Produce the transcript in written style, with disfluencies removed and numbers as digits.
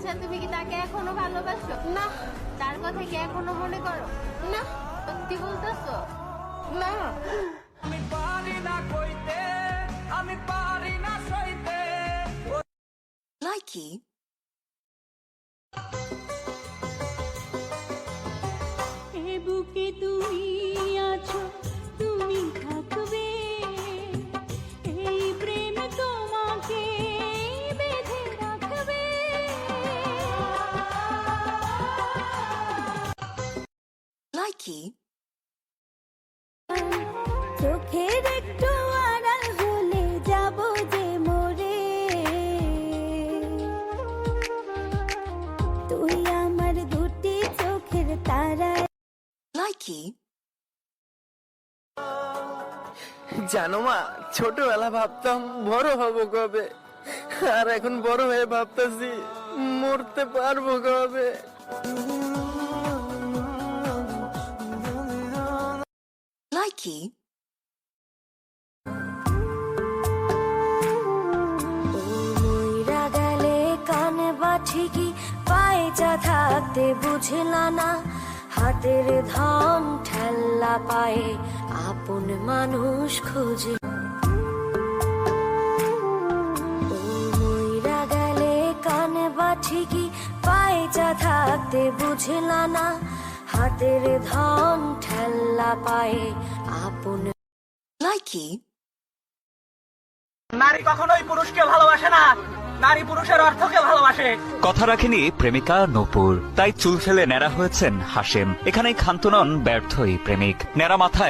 আচ্ছা তুমি কি তাকে এখনো ভালোবাসো? না। তার কথা কি এখনো মনে করো? না। সত্যি বলতেছো? না। আমি পারি না কইতে, আমি পারি না সইতে। লাইকি এ বুকে তুমি আছো, তুমি থাকবে, এই প্রেম তোমাকে বেঁধে রাখবে। লাইকি চোখের একটু আড়াল হলে যাব যে মরে, তুই আমার দুটি চোখের তারা। লাইকি জানো মা, ছোটবেলা ভাবতাম বড় হব কবে, আর এখন বড় হয়ে ভাবতেছি মরতে পারবো কবে। লাইকি মইরা গেলে কানে বা ঠিকই পায়ে যা থাকতে বুঝলা না, হাতের ধন ঠেল্লা পায়ে আপন মানুষ খুঁজে। মইরা গেলে কানে বা ঠিকই পায়ে যা থাকতে বুঝলা না, হাতের ধন ঠেল্লা পায়ে আপন। লাইকি নারী কখনোই পুরুষকে ভালোবাসে না, নারী পুরুষের অর্থকে ভালোবাসে। কথা রাখেনি প্রেমিকা নূপুর, তাই চুল ফেলে ন্যাড়া হয়েছেন হাশেম। এখানেই ক্ষান্ত নন ব্যর্থই প্রেমিক, ন্যাড়া মাথায়